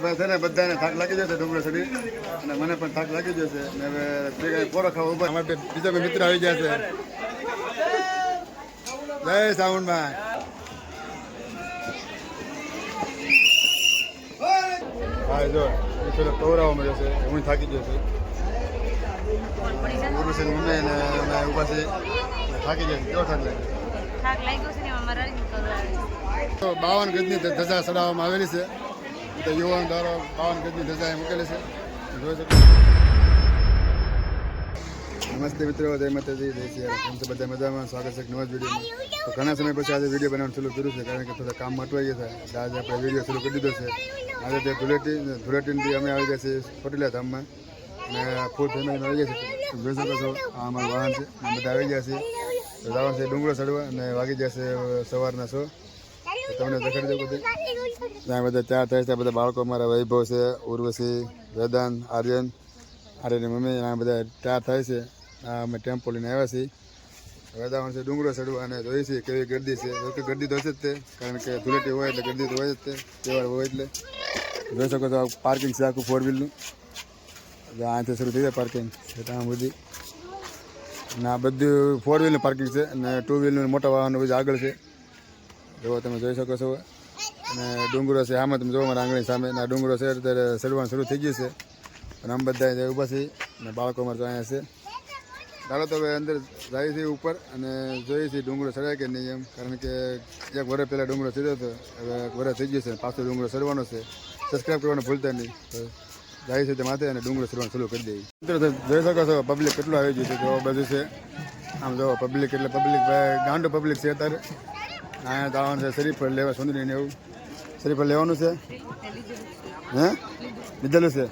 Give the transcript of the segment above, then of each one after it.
ભાઈ છે ને બધાને થાક લાગી જશે ડુંગળી ચડી અને મને પણ થાક લાગી જશે ને હવે પોરો ખાવા ઉભા અમારે બીજા કોઈ મિત્ર આવી ગયા છે જય સાઉન્ડમાં હા જો થોડો કવરાવા મળ્યો છે હું થાકી ગયો છું મમ્મી ને અમે ઉભા છે થાકી જાય કેવો થાક લાગે તો 52 ગજની ધજા ચડાવવામાં આવેલી છે તો યુવાન દ્વારા 52 ગજની ધજા મૂકેલી છે જોઈ શકો. નમસ્તે મિત્રો, જય માતાજી, જય શ્રી રામ. બધા મજામાં? સ્વાગત છે નવા વિડીયોમાં. તો ઘણા સમય પછી આજે વિડીયો બનાવવાનું શરૂ કર્યું છે કારણ કે થોડા કામ અટવાઈ ગયા હતા. આજે આપણે વિડીયો શરૂ કરી દીધો છે. આજે તે ધૂળેટીથી અમે આવી ગયા છીએ ચોટીલા ધામમાં અને ફૂલ ફેમિલીમાં આવી ગયા છે. જોઈ શકો છો આ અમારું વાહન છે, બધા આવી ગયા છીએ. તો જવાનું છે ડુંગરો ચડવા અને વાગી જશે સવારના 6. તમને દેખાડી દઉં બધું ત્યાં બધા તૈયાર થાય છે. બધા બાળકો અમારા વૈભવ છે, ઉર્વશી, વેદાંત, આર્યની મમ્મી આ બધા તૈયાર થાય છે. આ અમે ટેમ્પો લઈને આવ્યા છીએ. વેદાંત છે ડુંગરો ચડવા અને જોઈએ છીએ કેવી ગરદી છે. જોકે ગરદી તો હશે જ તે કારણ કે ધૂળેટી હોય એટલે ગરદી તો હોય જ તે તહેવાર હોય એટલે. જોઈ શકો છો પાર્કિંગ છે આખું 4 વ્હીલનું. અહીંથી શરૂ થઈ જાય પાર્કિંગ ત્યાં બધી અને આ બધું 4 વ્હીલનું પાર્કિંગ છે અને 2 વ્હીલનું મોટા વાહનો બધું આગળ છે. જો તમે જોઈ શકો છો અને ડુંગરો છે આમાં તમે જોવો મારા આંગણી સામે આ ડુંગરો છે અત્યારે ચડવાનું શરૂ થઈ ગયું છે અને આમ બધા ઊભા છીએ અને બાળકો અમારે તો અહીંયા છે. ચાલો તો હવે અંદર જાય છે ઉપર અને જોઈએ છીએ ડુંગરો ચડાય કે નહીં એમ કારણ કે 1 વર્ષ પહેલાં ડુંગરો ચડ્યો હતો. હવે 1 વર્ષ થઈ ગયું છે પાછો ડુંગરો ચડવાનો છે. સબસ્ક્રાઈબ કરવાનું ભૂલતા નહીં. જાય છે તે માથે અને ડુંગરો ચડવાનું શરૂ કરી દઈએ. મિત્રો જોઈ શકો છો પબ્લિક કેટલું આવી ગયું છે. તો બધું છે આમ જો પબ્લિક એટલે પબ્લિક ગાંડો પબ્લિક છે અત્યારે. અહીંયા જવાનું છે શ્રીફળ લેવા સુંદરીને એવું. શ્રીફળ લેવાનું છે હે લીધેલું છે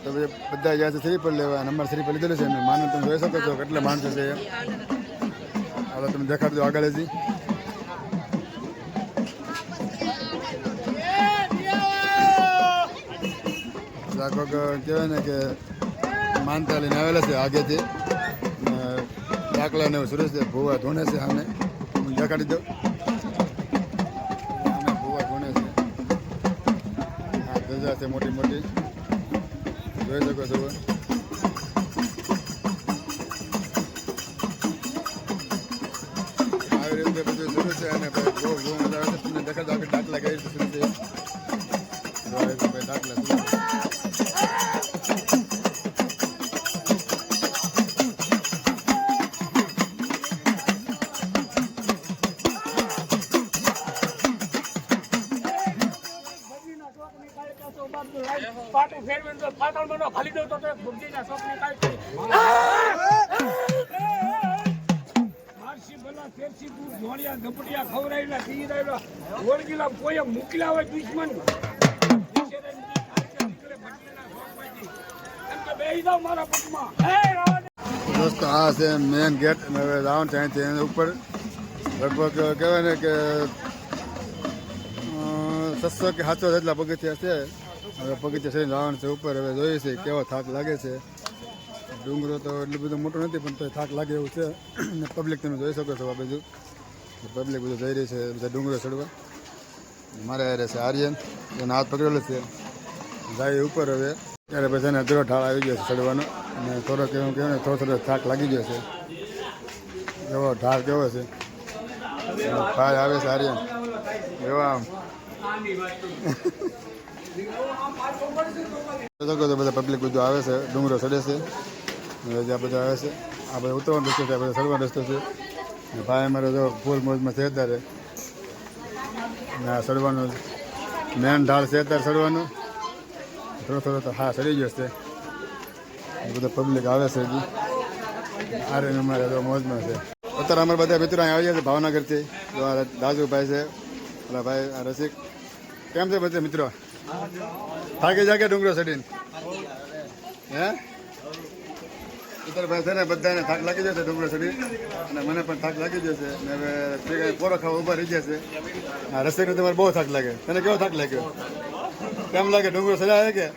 તો બધા ગયા છે શ્રીફળ લેવા અને અમારે શ્રીફળ લીધેલું છે અને માનો તમે જોઈ શકો છો કેટલા માણસો છે એમ. હવે તમે દેખાડ દો આગળ હજી. કોઈક કહેવાય ને કે માનતા લઈને આવેલા છે આગેથી દાખલા ને સુરેશ છે ભૂવા ધોણે છે આને હું દેખાડી દઉં. ભૂવા ધોણે છે આ ધજા છે મોટી મોટી જોઈ શકો છો. આવી રીતે બધું શરૂ છે અને બહુ મજા આવે છે. તમને દેખાડો આગળ દાખલા કઈ રીતે શરૂ છે દાખલા પાટું ફેરવીને તો પાટણમાં ખાલી દઉં તો બુદ્ધિના શોખની કાંઈ મારસી બના ફેરસી દૂધ જોડિયા ધપટિયા ખવડાવેલા પીરાવેલા ઓળગીલા કોઈ મૂકેલા હોય દુશ્મન મારા પગમાં. દોસ્તો આ છે મેન ગેટ. હવે જવાનું છે અહીંથી એની ઉપર લગભગ કહેવાય ને કે 600 કે 700 જેટલા પગથિયા છે. હવે પગથિયા થઈને જવાનું છે ઉપર. હવે જોઈએ છે કેવો થાક લાગે છે. ડુંગરો તો એટલું બધું મોટું નથી પણ તો થાક લાગે એવું છે. ને પબ્લિક તમે જોઈ શકો છો આ બધું પબ્લિક બધું જઈ રહી છે બધા ડુંગરો ચડવા. મારે હારે છે આર્યન એનો હાથ પકડેલો છે જાય ઉપર. હવે ત્યારે પછી એને અધરો ઢાળ આવી ગયો છે ચડવાનો અને થોડોક એવું કહેવાય ને થોડો થાક લાગી ગયો છે. એવો ઢાળ કેવો છે ભાઈ આવે છે આર્યન એવા આમ બધા પબ્લિક બધું આવે છે ડુંગરો ચડે છે. જ્યાં બધા આવે છે આ બધા ઉતરવાનો રસ્તો છે આ બધા ચડવાનો રસ્તો છે. ભાઈ અમારે જો ફૂલ મોજમાં છે અત્યારે આ ચડવાનું મેન ઢાળ છે અત્યારે ચડવાનું. થોડો તો હા ચડી ગયો છે. બધા પબ્લિક આવે છે હજી આરે અમારે તો મોજમાં છે. અત્યારે અમારા બધા મિત્રો અહીં આવી ગયા છે ભાવનગરથી. દાજુભાઈ છે પેલા ભાઈ રસિક. કેમ છે બધા મિત્રો? થાકી જાગે ડુંગરો ચડીને હે? ભાઈ છે ને બધાને થાક લાગી જશે ડુંગરો ચડી અને મને પણ થાક લાગી જશે ને હવે પોરો ખાવા ઉભા રહી જશે. હા રસિકને તમારે બહુ થાક લાગે. તને કેવો થાક લાગ્યો? કેમ લાગે ડુંગરો ચડાય કે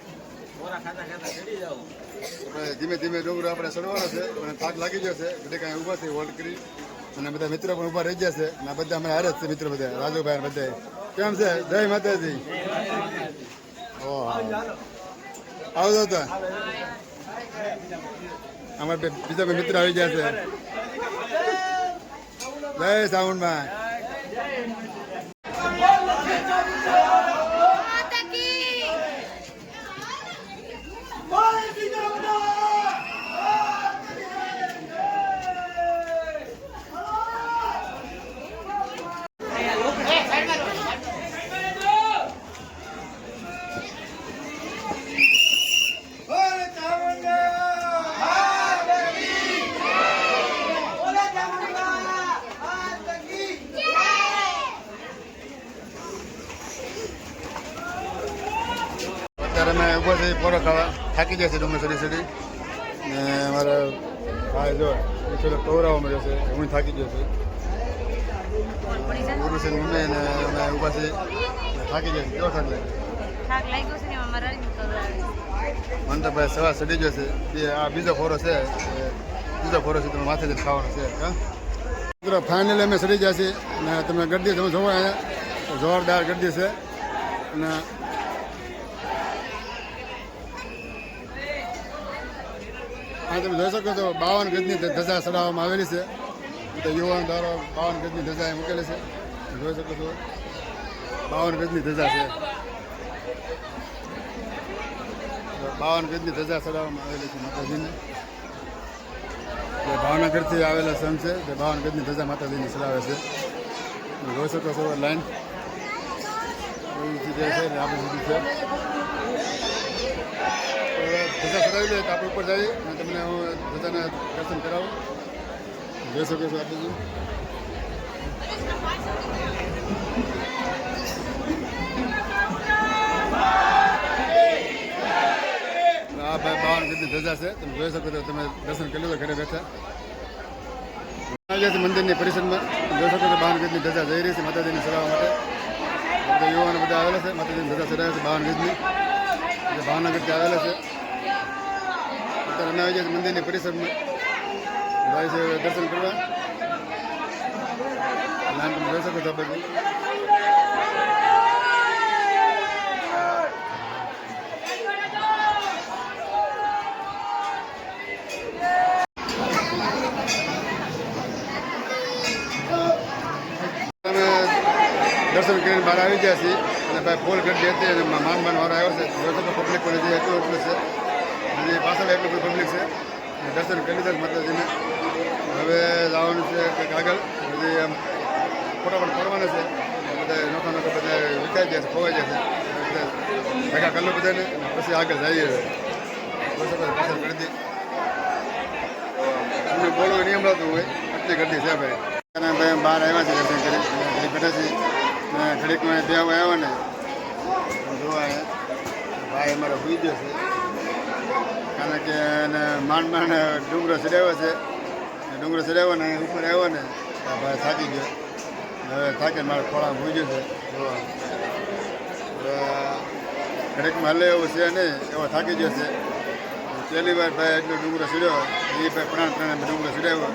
ધીમે ધીમે ડુંગરો આપણે ચડવાનો છે અને થાક લાગી જશે. બધા કાંઈ ઊભા છે હોલ્ડ કરી અને બધા મિત્રો પણ ઊભા રહી જશે અને બધા અમે હારે જ છે મિત્રો બધા રાજુભાઈ બધા. કેમ છે? જય માતાજી. ઓહ આવજો તો અમારે બીજા બે મિત્ર આવી ગયા છે જય સાવણભાઈ અત્યારે અમે ઉભો થઈ પોરો ખાવા થાકી જાય છે ડુંગર સડી સડી ને અમારા ભાઈ જો એ થોડો કવરાવવા મળ્યો છે હું થાકી ગયો છું ગુરુ છે મમ્મી ને અમે ઉભા થઈ થાકી જાય છે કેવો થાક લાગે થાક લાગ્યો છે ને અમારા મને તો ભાઈ સવાર સડી ગયો છે આ બીજો ફોરો છે બીજો ફોરો છે તમે માથે જઈને ખાવાનો છે હા મિત્રો ફાઇનલી અમે સડી ગયા છીએ અને તમે ગરદી તમે જોવો અહીંયા જોરદાર ગરદી છે અને આ તમે જોઈ શકો છો 52 ગજની ધજા ચડાવવામાં આવેલી છે તો યુવાન દ્વારા 52 ગજની ધજા એ મૂકેલી છે જોઈ શકો છો 52 ગજની ધજા છે 52 ગજની ધજા ચડાવવામાં આવેલી છે માતાજીને જે ભાવનગરથી આવેલા સંત છે તે 52 ગજની ધજા માતાજીને ચડાવે છે જોઈ શકો છો લાઈન એવી જે છે ને આપણી સુધી છે ધજા ચડાવી લે તો આપણે ઉપર જઈએ અને તમને હું ધજાના દર્શન કરાવું જોઈ શકો છો આપણે આ ભાઈ 52 ગજની ધજા છે તમે જોઈ શકો છો તમે દર્શન કરી લો ઘરે બેઠા આવ્યા છે મંદિરની પરિસરમાં જોઈ શકો છો 52 ગજની ધજા જઈ રહી છે માતાજીને ચડાવવા માટે યુવાનો બધા આવેલા છે માતાજીની ધજા ચડાવે છે 52 ગજની જે ભાવનગરથી આવેલા છે અત્યારે અમે આવી ગયા મંદિરની પરિસરમાં ભાઈ છે દર્શન કરવા લાઈન તમે જોઈ શકો છો બધું દર્શન કરીને બહાર આવી ગયા છીએ અને ભાઈ ફૂલ ગરદી હતી અને માન વાળો આવ્યો છે જોઈ શકો પબ્લિક પણ જે હતું એટલું છે અને પાછળ એટલું બધું પબ્લિક છે દર્શન કરી લીધા માતાજીને હવે જવાનું છે કંઈક આગળ બધી આમ ફટાફટ ફરવાના છે બધા નોખા નોખા બધા વિચારી જાય છે ખોવાઈ જાય છે બધા ભેગા કરી લો બધાને પછી આગળ જઈએ જોઈ શકો પાછળ ગરદી તમને બોલવું નહીં સંભળાતું હોય એટલી ગરદી છે ભાઈ અને ભાઈ બહાર આવ્યા છે દર્શન કરી ઘડી બેઠા છીએ ઘડીકમાં બે આવ્યા ને જોવા ભાઈ અમારો સુઈ ગયો છે કારણ કે એને માંડ ડુંગરો ચડાવ્યો છે ડુંગરો ચડાવ્યો ને ઉપર આવ્યો ને ભાઈ થાકી ગયો હવે થાકે મારા ખોળા સુઈ ગયો છે જોવા ઘડીકમાં હલે એવું છે નહીં એવો થાકી ગયો છે પહેલી વાર ભાઈ એટલો ડુંગરો ચડ્યો એ ભાઈ પ્રાણ ડુંગરો ચડાવ્યો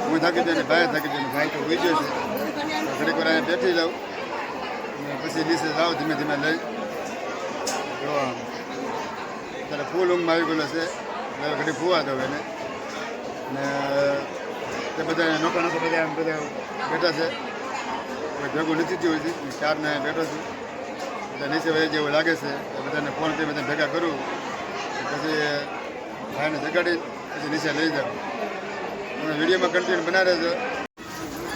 હું થાકી જાય ને ભાઈ થાકી જાય ભાઈ તો સુઈ ગયો છે ઘડીક વાર અહીંયા બેઠી જાઉં પછી નીચે જાઓ ધીમે ધીમે લઈ જોવા ત્યારે ફૂલ ઊંઘમાં આવી ગયેલો છે એટલે ઘડી ફૂવા દઉં એને ને તે બધા નોકા નોકા બધા આમ બધા બેઠા છે ભેગું નથી થયું હતી ચારને બેઠો છું બધા નીચે વહી જેવું લાગે છે બધાને ફોન કરી બધા ભેગા કરું પછી ભાઈને જગાડી પછી નીચે લઈ જાઉં તમે વિડીયોમાં કન્ટિન્યુ બનાવે છે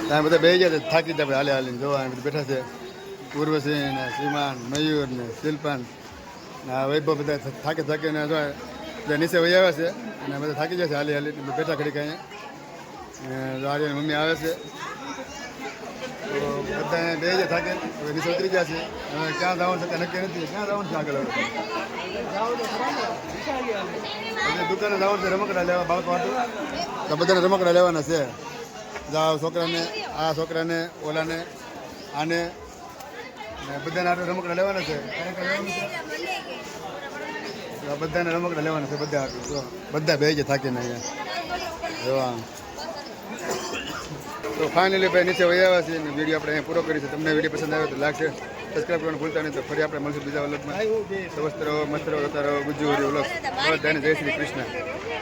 ત્યાં બધા બેસી ગયા છે થાકી જાય હાલે હાલીને જોવા બધા બેઠા છે ઉર્વશી ને શ્રીમાન મયુર ને શિલ્પાન ને આ વૈભવ બધા થાકીને જો બધા નીચે વહી આવ્યા છે અને બધા થાકી જાય છે હાલી હાલી બેઠા ખડીક અહીંયા આર્યન મમ્મી આવે છે તો બધા બે જાય થાકે હવે નીચે ઉતરી ગયા છે હવે ક્યાં જવાનું છે નક્કી નથી ક્યાં જવાનું છે આગળ હવે દુકાને જવાનું છે રમકડા લેવા બાળકો હતું તો બધાને રમકડા લેવાના છે જાઓ છોકરાને આ છોકરાને ઓલાને આને બધાને આટલું રમકડા લેવાના છે બધાને રમકડા લેવાના છે બધા આટલું બધા બે જ થાકીને અહીંયા જોવા તો ફાઇનલી ભાઈ નીચે વહી આવ્યા છીએ અને વિડીયો આપણે અહીંયા પૂરો કરી છે. તમને વિડીયો પસંદ આવ્યો તો લાગશે સબસ્ક્રાઈબ કરવાનું ભૂલતા નહીં. તો ફરી આપણે મળશું બીજા વ્લોગમાં. સ્વસ્થ રહો, મસ્ત રહો, ગુજ્જુ વ્લોગ. જય શ્રી કૃષ્ણ.